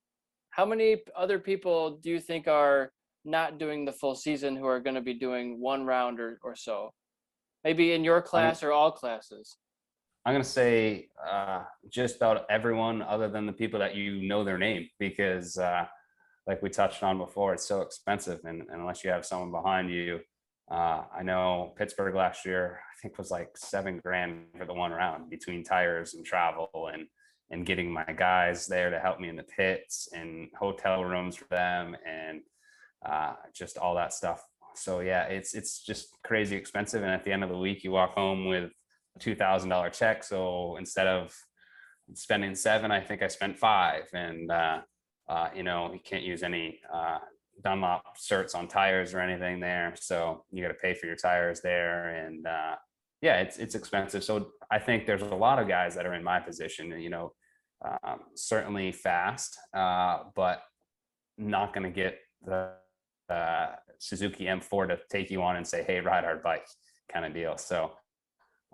how many other people do you think are not doing the full season who are going to be doing one round or so? Maybe in your I'm, class or all classes? I'm going to say just about everyone other than the people that you know their name, because like we touched on before, it's so expensive. And unless you have someone behind you, I know Pittsburgh last year, I think was like $7,000 for the one round between tires and travel and getting my guys there to help me in the pits and hotel rooms for them and just all that stuff. So yeah, it's just crazy expensive. And at the end of the week, you walk home with a $2,000 check. So instead of spending 7, I think I spent 5. And you can't use any Dunlop certs on tires or anything there. So you got to pay for your tires there. And yeah, it's expensive. So I think there's a lot of guys that are in my position, certainly fast, but not going to get the Suzuki M4 to take you on and say, hey, ride our bike kind of deal. So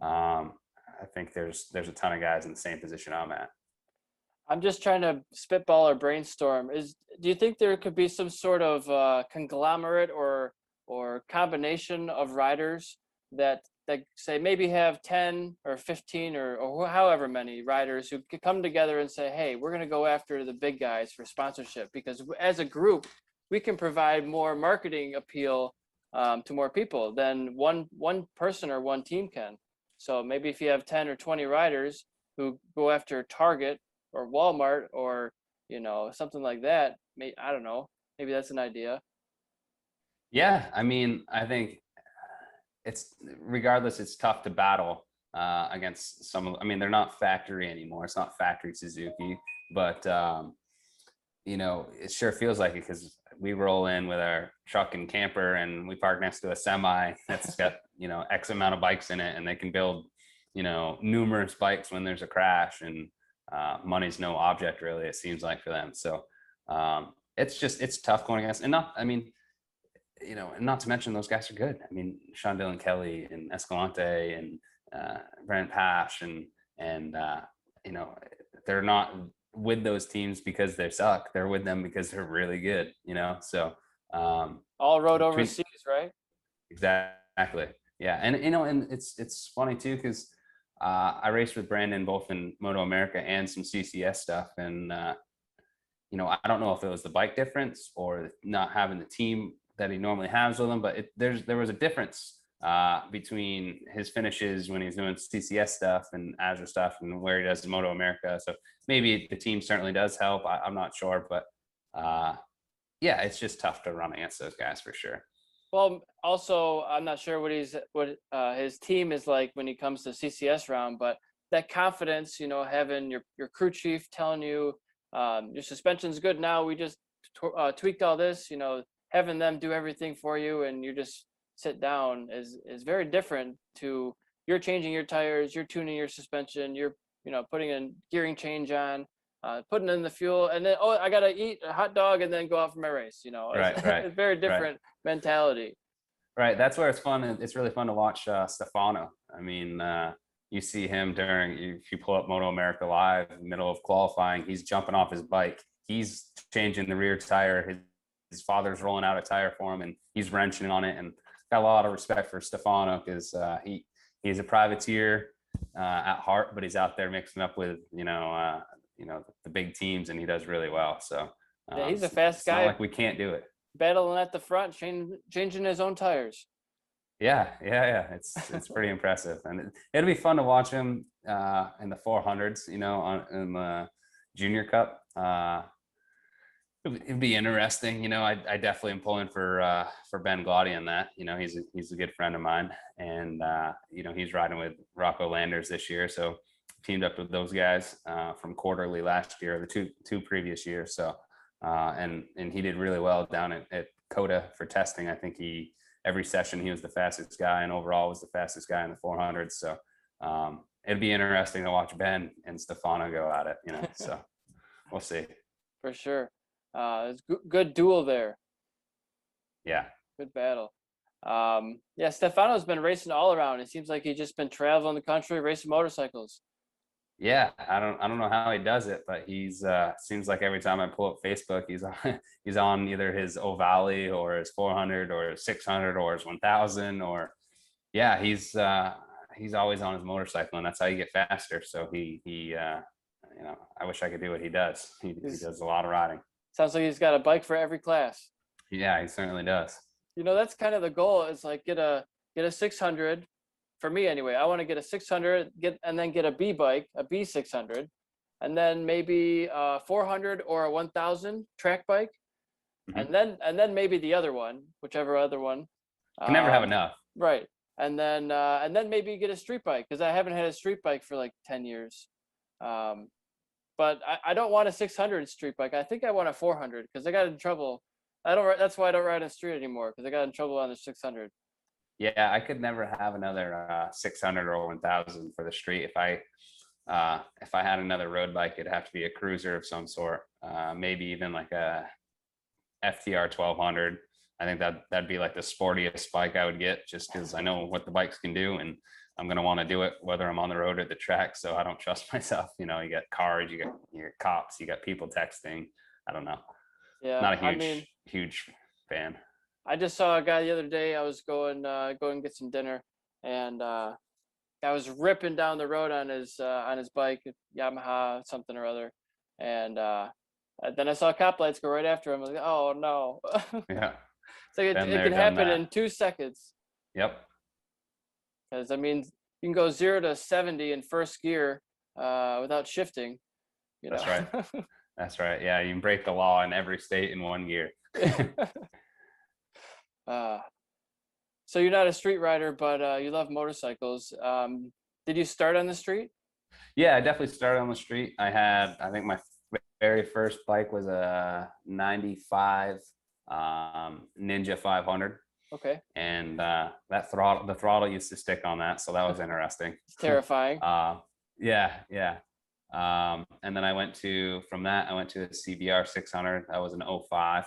I think there's a ton of guys in the same position I'm at. I'm just trying to spitball or brainstorm. Do you think there could be some sort of conglomerate or combination of riders that say maybe have 10 or 15 or however many riders who could come together and say, hey, we're going to go after the big guys for sponsorship, because as a group we can provide more marketing appeal to more people than one person or one team can. So maybe if you have 10 or 20 riders who go after Target or Walmart or something like that, I don't know, maybe that's an idea. Yeah, I mean, I think it's tough to battle against some of, I mean, they're not factory anymore. It's not factory Suzuki, but it sure feels like it, because we roll in with our truck and camper and we park next to a semi that's got X amount of bikes in it, and they can build numerous bikes when there's a crash, and money's no object really, it seems like, for them. So it's tough going against, and not to mention those guys are good. I mean, Sean Dillon Kelly and Escalante and Brent Pash and they're not with those teams because they suck. They're with them because they're really good, so all rode overseas, right? Exactly. Yeah. And it's funny too, because I raced with Brandon both in Moto America and some CCS stuff. And, I don't know if it was the bike difference or not having the team that he normally has with him, but there was a difference between his finishes when he's doing CCS stuff and Azure stuff and where he does Moto America. So maybe the team certainly does help. I'm not sure, but yeah, it's just tough to run against those guys for sure. Well, also, I'm not sure what his team is like when he comes to CCS round, but that confidence, having your crew chief telling you your suspension's good now, we just tweaked all this, having them do everything for you and you just sit down is very different to you're changing your tires, you're tuning your suspension, you're putting a gearing change on, putting in the fuel, and then I gotta eat a hot dog and then go out for my race. Right. It's very different mentality. Right, that's where it's fun. It's really fun to watch Stefano. I mean, you see him if you pull up Moto America Live, in the middle of qualifying, he's jumping off his bike, he's changing the rear tire. His father's rolling out a tire for him, and he's wrenching on it. And got a lot of respect for Stefano, because he's a privateer at heart, but he's out there mixing up with the big teams, and he does really well. So yeah, he's a fast guy. Not like we can't do it. Battling at the front, changing his own tires. Yeah. It's pretty impressive, and it'll be fun to watch him in the 400s, in the Junior Cup. It'd be interesting. I definitely am pulling for Ben Glotty in that. He's a good friend of mine, and he's riding with Rocco Landers this year, so teamed up with those guys from Quarterly last year, the two previous years. So and he did really well down at COTA for testing. I think every session he was the fastest guy, and overall was the fastest guy in the 400s. So it'd be interesting to watch Ben and Stefano go at it. So we'll see. For sure. It's good duel there. Yeah. Good battle. Yeah, Stefano's been racing all around. It seems like he's just been traveling the country racing motorcycles. Yeah, I don't know how he does it, but he's seems like every time I pull up Facebook, he's on he's on either his O'Valley or his 400 or his 600 or his 1000 or yeah, he's always on his motorcycle, and that's how you get faster. So I wish I could do what he does. He does a lot of riding. Sounds like he's got a bike for every class. Yeah, he certainly does. That's kind of the goal, is like get a 600. For me anyway, I want to get a 600, and then get a B bike, a B 600, and then maybe a 400 or a 1000 track bike, Mhm. and then maybe the other one, whichever other one. Can never have Um, enough. right. And then maybe get a street bike, because I haven't had a street bike for like 10 years. Um, but I don't want a 600 street bike. I think I want a 400, because I got in trouble. That's why I don't ride on the street anymore, because I got in trouble on the 600. Yeah, I could never have another 600 or 1000 for the street. If I had another road bike, it'd have to be a cruiser of some sort, maybe even like a FTR 1200. I think that'd be like the sportiest bike I would get, just because I know what the bikes can do, and I'm gonna want to do it whether I'm on the road or the track. So I don't trust myself. You got cars, you got cops, you got people texting. I don't know. Yeah, Not a I mean, huge fan. I just saw a guy the other day. I was going to get some dinner, and guy was ripping down the road on his bike, Yamaha something or other, and then I saw cop lights go right after him. I was like, oh no! Yeah, It's like been it there, can done happen that. in 2 seconds. Yep, Because I mean, you can go 0 to 70 in first gear without shifting. You that's know. right. That's right. Yeah, you can break the law in every state in one gear. uh, so you're not a street rider, but you love motorcycles. Did you start on the street? Yeah, I definitely started on the street. I think my very first bike was a 95 Ninja 500. Okay, And the throttle used to stick on that. So that was interesting. it's terrifying. Yeah, yeah. And then from that, I went to a CBR 600. That was an '05.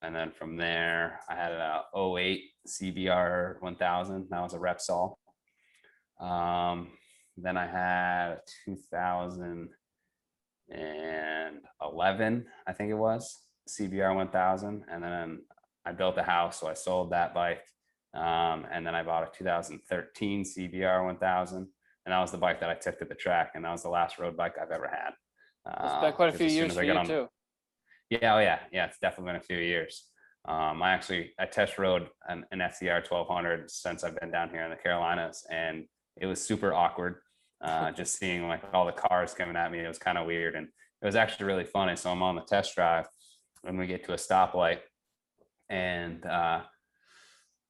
And then from there, I had a '08 CBR 1000. That was a Repsol. Then I had 2011, I think it was, CBR 1000. And then I built a house, so I sold that bike. And then I bought a 2013 CBR 1000. And that was the bike that I took to the track. And that was the last road bike I've ever had. It's been quite a 'Cause few as soon years as for I got you on, too. yeah, oh yeah, yeah, it's definitely been a few years. I test rode an FCR 1200 since I've been down here in the Carolinas, and it was super awkward. Just seeing like all the cars coming at me, it was kind of weird, and it was actually really funny. So I'm on the test drive, when we get to a stoplight, and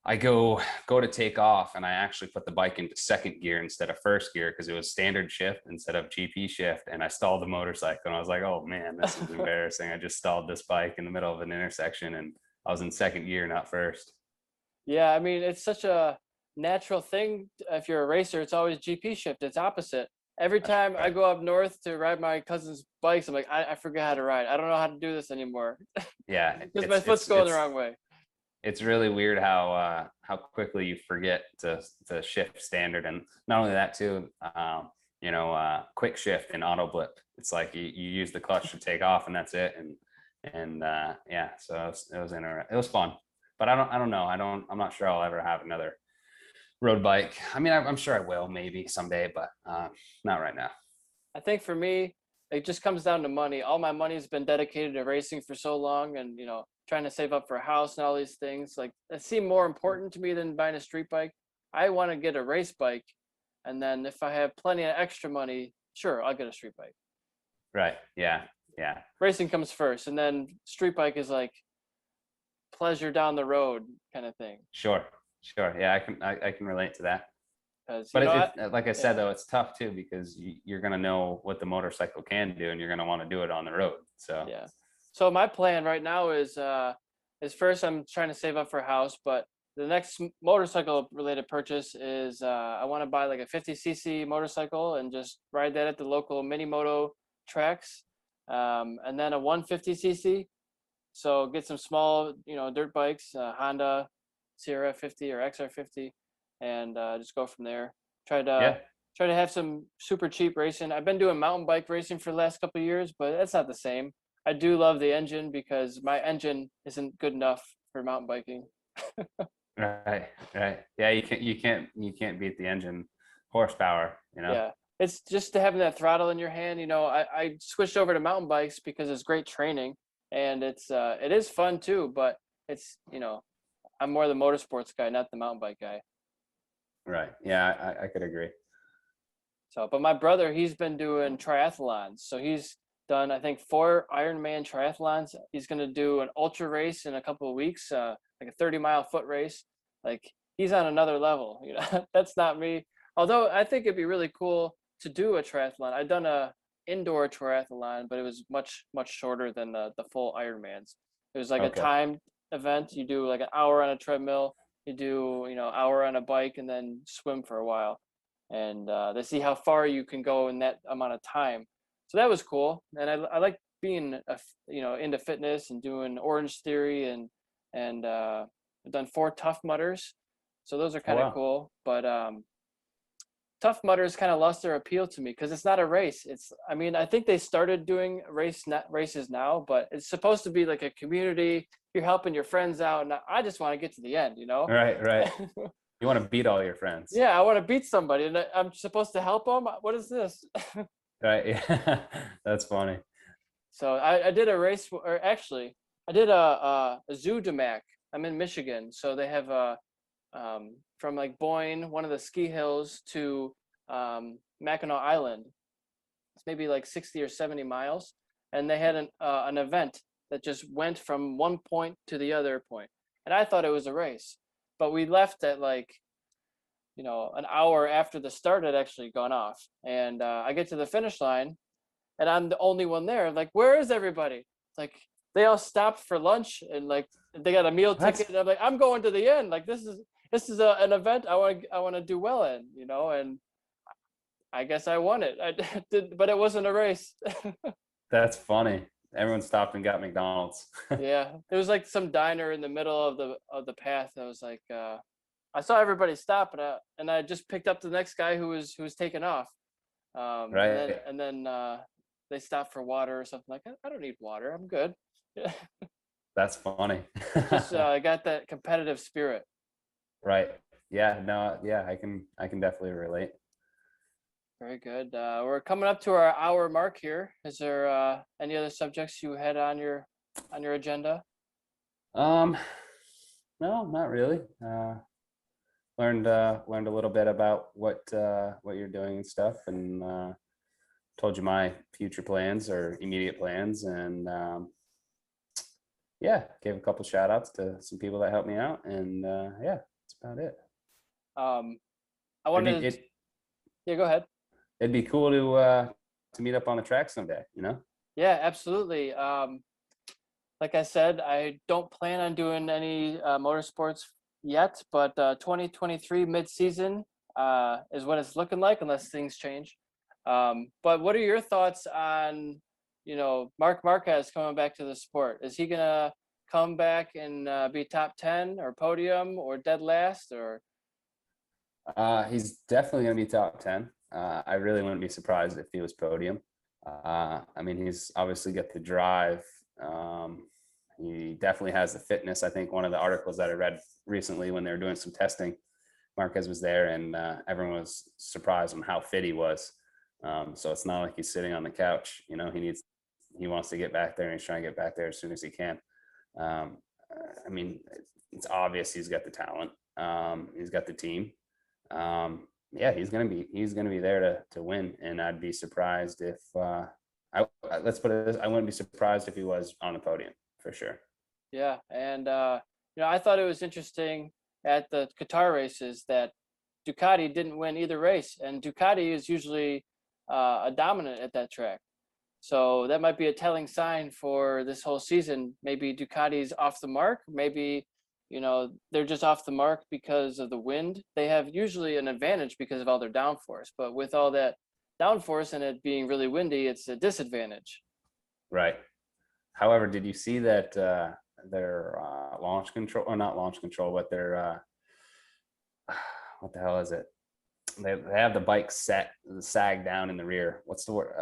I go to take off, and I actually put the bike into second gear instead of first gear, because it was standard shift instead of GP shift, and I stalled the motorcycle. And I was like, oh man, this is embarrassing. I just stalled this bike in the middle of an intersection, and I was in second gear, not first. Yeah, I mean, it's such a natural thing. If you're a racer, it's always GP shift. It's opposite. Every That's time I right. go up north to ride my cousin's bikes, I'm like, I forget how to ride. I don't know how to do this anymore, Yeah, because my foot's going the wrong way. it's really weird how quickly you forget to shift standard, and not only that too. Quick shift and auto blip. It's like you use the clutch to take off, and that's it. And yeah, so it was fun. But I don't know. I'm not sure I'll ever have another road bike. I mean, I'm sure I will maybe someday, but not right now. I think for me, it just comes down to money. All my money's been dedicated to racing for so long, and trying to save up for a house and all these things. Like, it seem more important to me than buying a street bike. I want to get a race bike, and then if I have plenty of extra money, sure, I'll get a street bike. Right. Yeah. Yeah. Racing comes first, and then street bike is like pleasure down the road kind of thing. Sure. Sure. Yeah, I can relate to that. Because But like I said, though, it's tough too, because you're going to know what the motorcycle can do, and you're going to want to do it on the road. So yeah. So my plan right now is first I'm trying to save up for a house, but the next motorcycle related purchase is I want to buy like a 50cc motorcycle and just ride that at the local mini moto tracks, and then a 150cc. So get some small, dirt bikes, Honda, CRF 50 or XR 50, and just go from there. Try Yeah. to have some super cheap racing. I've been doing mountain bike racing for the last couple of years, but that's not the same. I do love the engine because my engine isn't good enough for mountain biking. Right. Yeah, you can't beat the engine horsepower, you know? Yeah. It's just having that throttle in your hand. I switched over to mountain bikes because it's great training, and it is fun too, but it's, I'm more the motorsports guy, not the mountain bike guy. Right. Yeah, I could agree. So, but my brother, he's been doing triathlons. So he's done, I think, 4 Ironman triathlons. He's going to do an ultra race in a couple of weeks, like a 30-mile foot race. Like, he's on another level. That's not me. Although I think it'd be really cool to do a triathlon. I've done a indoor triathlon, but it was much, much shorter than the full Ironmans. It was like a Okay. timed event. You do like an hour on a treadmill, you do, hour on a bike, and then swim for a while. And they see how far you can go in that amount of time. So that was cool. And I like being, into fitness and doing Orange Theory, and I've done 4 Tough Mudders. So those are kind of wow. cool. But Tough Mudders kind of lost their appeal to me because it's not a race. I think they started doing races now, but it's supposed to be like a community. You're helping your friends out. And I just want to get to the end, Right. You want to beat all your friends. Yeah, I want to beat somebody, and I'm supposed to help them. What is this? Right. Yeah. That's funny. So I did a race, or actually, I did a zoo demac. I'm in Michigan, so they have from like Boyne, one of the ski hills, to Mackinac Island. It's maybe like 60 or 70 miles, and they had an event that just went from one point to the other point, and I thought it was a race, but we left at like, an hour after the start had actually gone off, and I get to the finish line, and I'm the only one there. Like, where is everybody? It's like they all stopped for lunch, and like they got a meal ticket. And I'm like, I'm going to the end. Like, this is an event I want to do well in, and I guess I won it. I did, but it wasn't a race. That's funny. Everyone stopped and got McDonald's. Yeah, there was like some diner in the middle of the path. I was like, I saw everybody stop, and I just picked up the next guy who was taking off. Right. And then they stopped for water or something. Like, I don't need water. I'm good. That's funny. Just I got that competitive spirit. Right. Yeah. No. Yeah. I can definitely relate. Very good. We're coming up to our hour mark here. Is there any other subjects you had on your agenda? No, not really. Learned a little bit about what you're doing and stuff, and told you my future plans or immediate plans, and yeah, gave a couple shout outs to some people that helped me out, and yeah, that's about it. I wanted yeah, go ahead. It'd be cool to meet up on the track someday, Yeah, absolutely. Like I said, I don't plan on doing any motorsports yet, but 2023 mid-season is what it's looking like, unless things change. But what are your thoughts on, Marc Marquez coming back to the sport? Is he gonna come back and be top 10 or podium or dead last, or? He's definitely gonna be top 10. I really wouldn't be surprised if he was podium. I mean, he's obviously got the drive. He definitely has the fitness. I think one of the articles that I read recently when they were doing some testing, Marquez was there, and everyone was surprised on how fit he was. So it's not like he's sitting on the couch. He wants to get back there, and he's trying to get back there as soon as he can. I mean, it's obvious he's got the talent. He's got the team. Yeah, he's gonna be there to win, and I'd be surprised if let's put it this, I wouldn't be surprised if he was on the podium for sure. Yeah, and I thought it was interesting at the Qatar races that Ducati didn't win either race, and Ducati is usually a dominant at that track. So that might be a telling sign for this whole season. Maybe Ducati's off the mark. Maybe, they're just off the mark because of the wind. They have usually an advantage because of all their downforce, but with all that downforce and it being really windy, it's a disadvantage. Right. However, did you see that launch control, or not launch control, but their what the hell is it? They have the bike sag down in the rear. What's the word?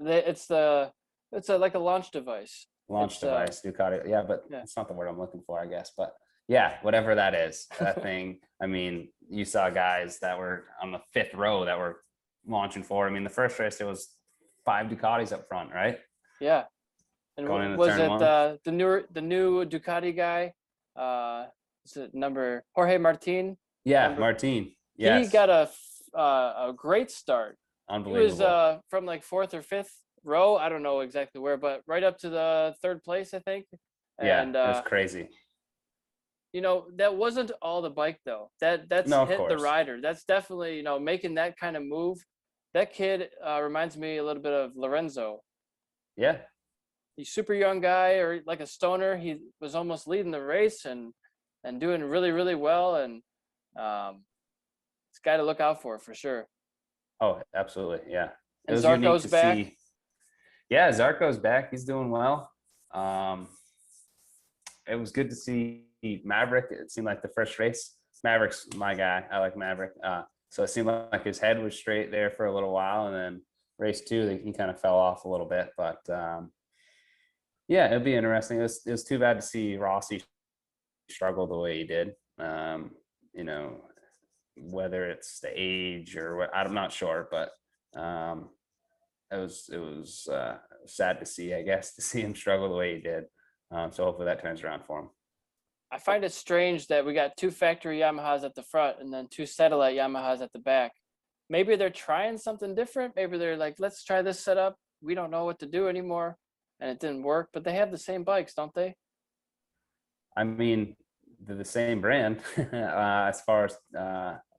It's like a launch device. Launch device, Ducati. Yeah, but yeah. it's not the word I'm looking for, I guess. But yeah, whatever that is, that thing. I mean, you saw guys that were on the 5th row that were launching forward. I mean, the first race there was 5 Ducatis up front, right? Yeah. And was it the new Ducati guy? Is it number Jorge Martin? Yeah, Martin. Yes. He got a great start. Unbelievable. He was from like 4th or 5th row. I don't know exactly where, but right up to the 3rd place, I think. Yeah, and it was crazy. You know, that wasn't all the bike though. That's no, hit the rider. That's definitely, you know, making that kind of move. That kid reminds me a little bit of Lorenzo. Yeah. He's super young guy, or like a stoner. He was almost leading the race and doing really, really well. And it's a guy to look out for sure. Oh, absolutely. Yeah. And Zarco's back. See. Yeah, Zarco's back. He's doing well. It was good to see Maverick. It seemed like the first race, Maverick's my guy. I like Maverick. So it seemed like his head was straight there for a little while, and then race 2, he kind of fell off a little bit. But yeah, it'll be interesting. It was too bad to see Rossi struggle the way he did. You know, whether it's the age or what, I'm not sure, but it was sad to see, I guess, to see him struggle the way he did. So hopefully that turns around for him. I find it strange that we got 2 factory Yamahas at the front and then 2 satellite Yamahas at the back. Maybe they're trying something different. Maybe they're like, let's try this setup. We don't know what to do anymore. And it didn't work, but they have the same bikes, don't they? I mean, they're the same brand. As far as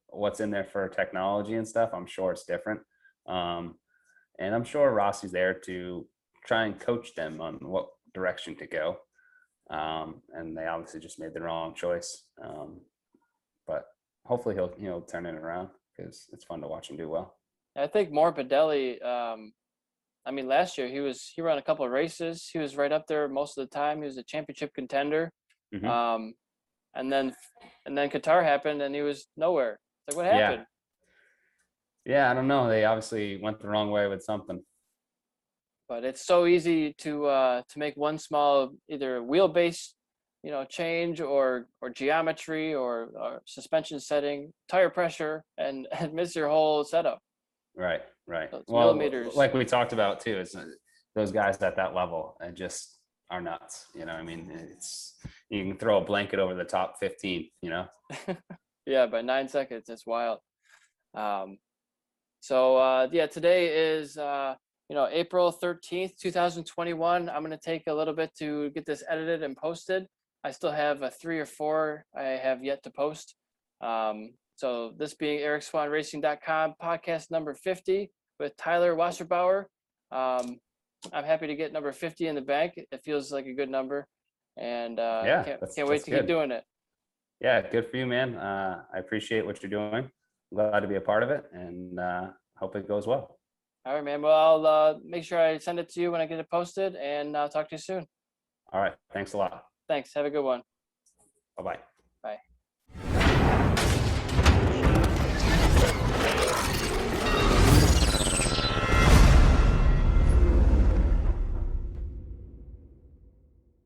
what's in there for technology and stuff, I'm sure it's different. And I'm sure Rossi's there to try and coach them on what direction to go. And they obviously just made the wrong choice. But hopefully he'll turn it around, because it's fun to watch him do well. I think Morbidelli, I mean, last year he ran a couple of races. He was right up there most of the time. He was a championship contender. Mm-hmm. And then Qatar happened and he was nowhere. It's like, what happened? Yeah, I don't know. They obviously went the wrong way with something. But it's so easy to make one small either wheelbase, you know, change or geometry or suspension setting, tire pressure, and miss your whole setup. Right. So well, millimeters. like we talked about too, is those guys at that level and just are nuts. You know, I mean, you can throw a blanket over the top 15. You know. Yeah, by 9 seconds, it's wild. So today is April 13th, 2021. I'm going to take a little bit to get this edited and posted. I still have 3 or 4 I have yet to post. So this being EricSwahnRacing.com, podcast number 50 with Tyler Wasserbauer. I'm happy to get number 50 in the bank. It feels like a good number. And can't wait to keep doing it. Yeah, good for you, man. I appreciate what you're doing. Glad to be a part of it, and hope it goes well. All right, man. Well, I'll make sure I send it to you when I get it posted, and I'll talk to you soon. All right. Thanks a lot. Thanks. Have a good one. Bye-bye.